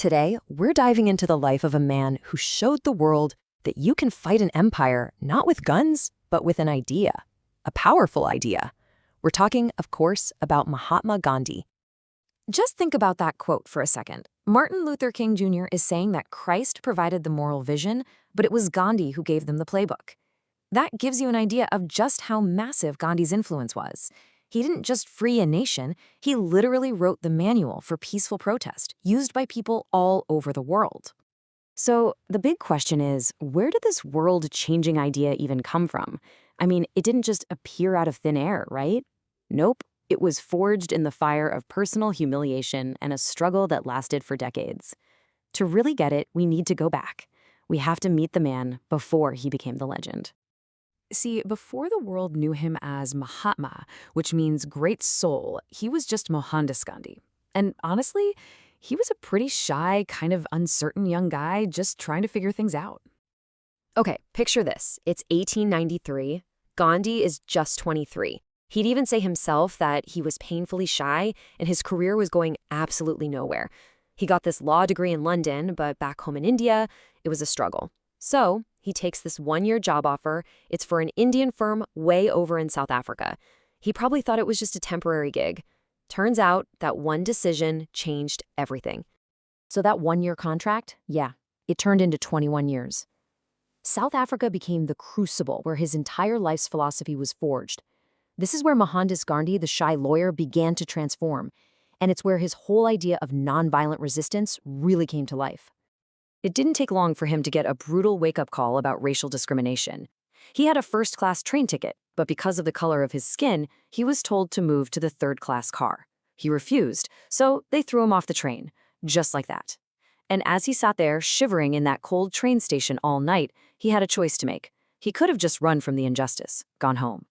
Today, we're diving into the life of a man who showed the world that you can fight an empire not with guns, but with an idea, a powerful idea. We're talking, of course, about Mahatma Gandhi. Just think about that quote for a second. Martin Luther King Jr. is saying that Christ provided the moral vision, but it was Gandhi who gave them the playbook. That gives you an idea of just how massive Gandhi's influence was. He didn't just free a nation, he literally wrote the manual for peaceful protest, used by people all over the world. So the big question is, where did this world-changing idea even come from? I mean, it didn't just appear out of thin air, right? Nope, it was forged in the fire of personal humiliation and a struggle that lasted for decades. To really get it, we need to go back. We have to meet the man before he became the legend. See, before the world knew him as Mahatma, which means great soul, he was just Mohandas Gandhi. And honestly, he was a pretty shy, kind of uncertain young guy just trying to figure things out. Okay, picture this. It's 1893. Gandhi is just 23. He'd even say himself that he was painfully shy and his career was going absolutely nowhere. He got this law degree in London, but back home in India, it was a struggle. So he takes this one-year job offer. It's for an Indian firm way over in South Africa. He probably thought it was just a temporary gig. Turns out that one decision changed everything. So that one-year contract, yeah, it turned into 21 years. South Africa became the crucible where his entire life's philosophy was forged. This is where Mohandas Gandhi, the shy lawyer, began to transform. And it's where his whole idea of nonviolent resistance really came to life. It didn't take long for him to get a brutal wake-up call about racial discrimination. He had a first-class train ticket, but because of the color of his skin, he was told to move to the third-class car. He refused, so they threw him off the train, just like that. And as he sat there, shivering in that cold train station all night, he had a choice to make. He could have just run from the injustice, gone home.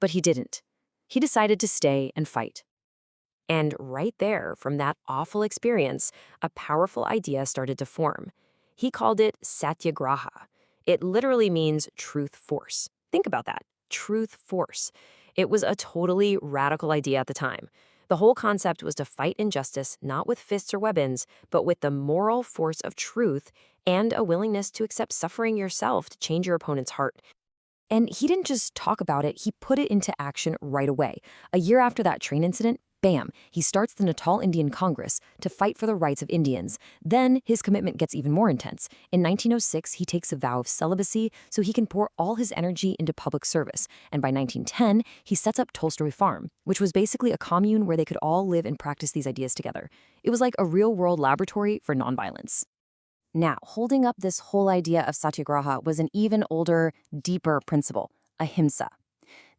But he didn't. He decided to stay and fight. And right there, from that awful experience, a powerful idea started to form. He called it Satyagraha. It literally means truth force. Think about that, truth force. It was a totally radical idea at the time. The whole concept was to fight injustice not with fists or weapons, but with the moral force of truth and a willingness to accept suffering yourself to change your opponent's heart. And he didn't just talk about it, he put it into action right away. A year after that train incident, bam, he starts the Natal Indian Congress to fight for the rights of Indians. Then his commitment gets even more intense. In 1906, he takes a vow of celibacy so he can pour all his energy into public service. And by 1910, he sets up Tolstoy Farm, which was basically a commune where they could all live and practice these ideas together. It was like a real-world laboratory for nonviolence. Now, holding up this whole idea of Satyagraha was an even older, deeper principle, ahimsa.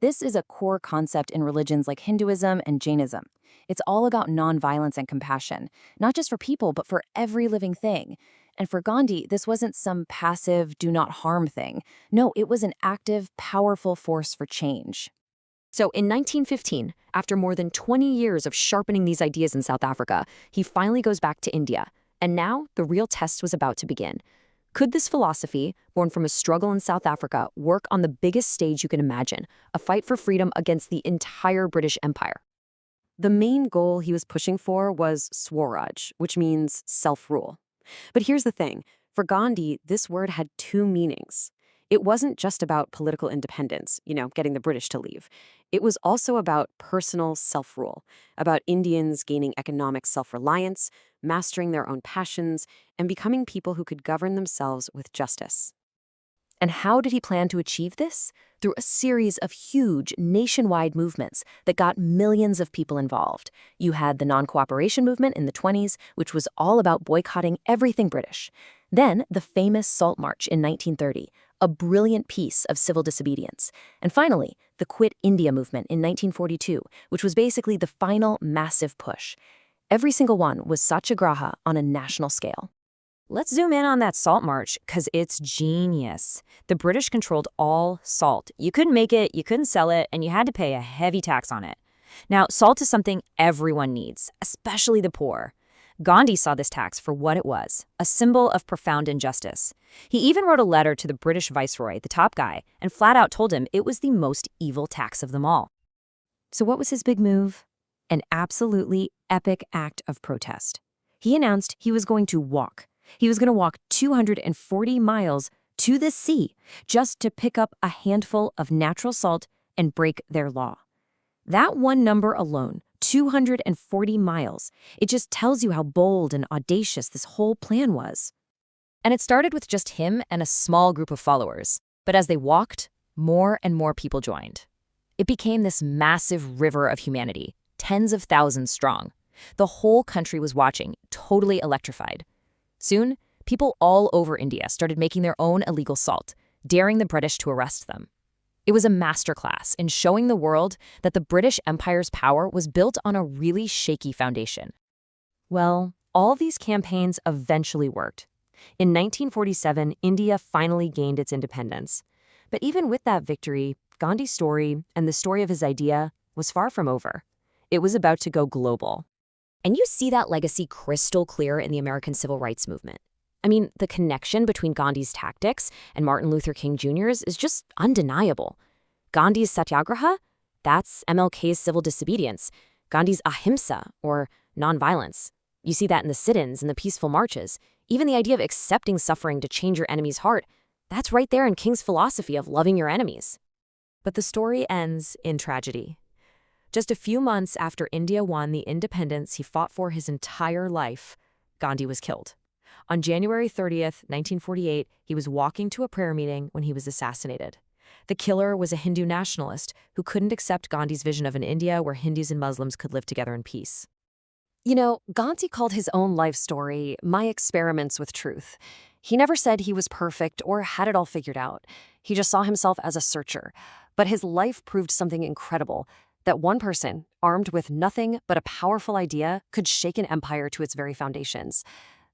This is a core concept in religions like Hinduism and Jainism. It's all about nonviolence and compassion, not just for people, but for every living thing. And for Gandhi, this wasn't some passive, do-not-harm thing. No, it was an active, powerful force for change. So in 1915, after more than 20 years of sharpening these ideas in South Africa, he finally goes back to India. And now, the real test was about to begin. Could this philosophy, born from a struggle in South Africa, work on the biggest stage you can imagine, a fight for freedom against the entire British Empire? The main goal he was pushing for was Swaraj, which means self-rule. But here's the thing. For Gandhi, this word had two meanings. It wasn't just about political independence, getting the British to leave. It was also about personal self-rule, about Indians gaining economic self-reliance, mastering their own passions, and becoming people who could govern themselves with justice. And how did he plan to achieve this? Through a series of huge nationwide movements that got millions of people involved. You had the non-cooperation movement in the 1920s, which was all about boycotting everything British. Then the famous Salt March in 1930, a brilliant piece of civil disobedience. And finally, the Quit India movement in 1942, which was basically the final massive push. Every single one was Satyagraha on a national scale. Let's zoom in on that salt march, because it's genius. The British controlled all salt. You couldn't make it, you couldn't sell it, and you had to pay a heavy tax on it. Now, salt is something everyone needs, especially the poor. Gandhi saw this tax for what it was, a symbol of profound injustice. He even wrote a letter to the British viceroy, the top guy, and flat out told him it was the most evil tax of them all. So what was his big move? An absolutely epic act of protest. He announced he was going to walk. He was going to walk 240 miles to the sea just to pick up a handful of natural salt and break their law. That one number alone, 240 miles, it just tells you how bold and audacious this whole plan was. And it started with just him and a small group of followers. But as they walked, more and more people joined. It became this massive river of humanity, tens of thousands strong. The whole country was watching, totally electrified. Soon, people all over India started making their own illegal salt, daring the British to arrest them. It was a masterclass in showing the world that the British Empire's power was built on a really shaky foundation. Well, all these campaigns eventually worked. In 1947, India finally gained its independence. But even with that victory, Gandhi's story and the story of his idea was far from over. It was about to go global. And you see that legacy crystal clear in the American Civil Rights Movement. I mean, the connection between Gandhi's tactics and Martin Luther King Jr.'s is just undeniable. Gandhi's Satyagraha, that's MLK's civil disobedience. Gandhi's ahimsa, or nonviolence. You see that in the sit-ins and the peaceful marches. Even the idea of accepting suffering to change your enemy's heart, that's right there in King's philosophy of loving your enemies. But the story ends in tragedy. Just a few months after India won the independence he fought for his entire life, Gandhi was killed. On January 30th, 1948, he was walking to a prayer meeting when he was assassinated. The killer was a Hindu nationalist who couldn't accept Gandhi's vision of an India where Hindus and Muslims could live together in peace. You know, Gandhi called his own life story My Experiments with Truth. He never said he was perfect or had it all figured out. He just saw himself as a searcher. But his life proved something incredible, that one person, armed with nothing but a powerful idea, could shake an empire to its very foundations.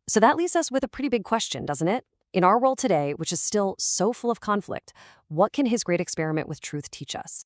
So that leaves us with a pretty big question, doesn't it? In our world today, which is still so full of conflict, what can his great experiment with truth teach us?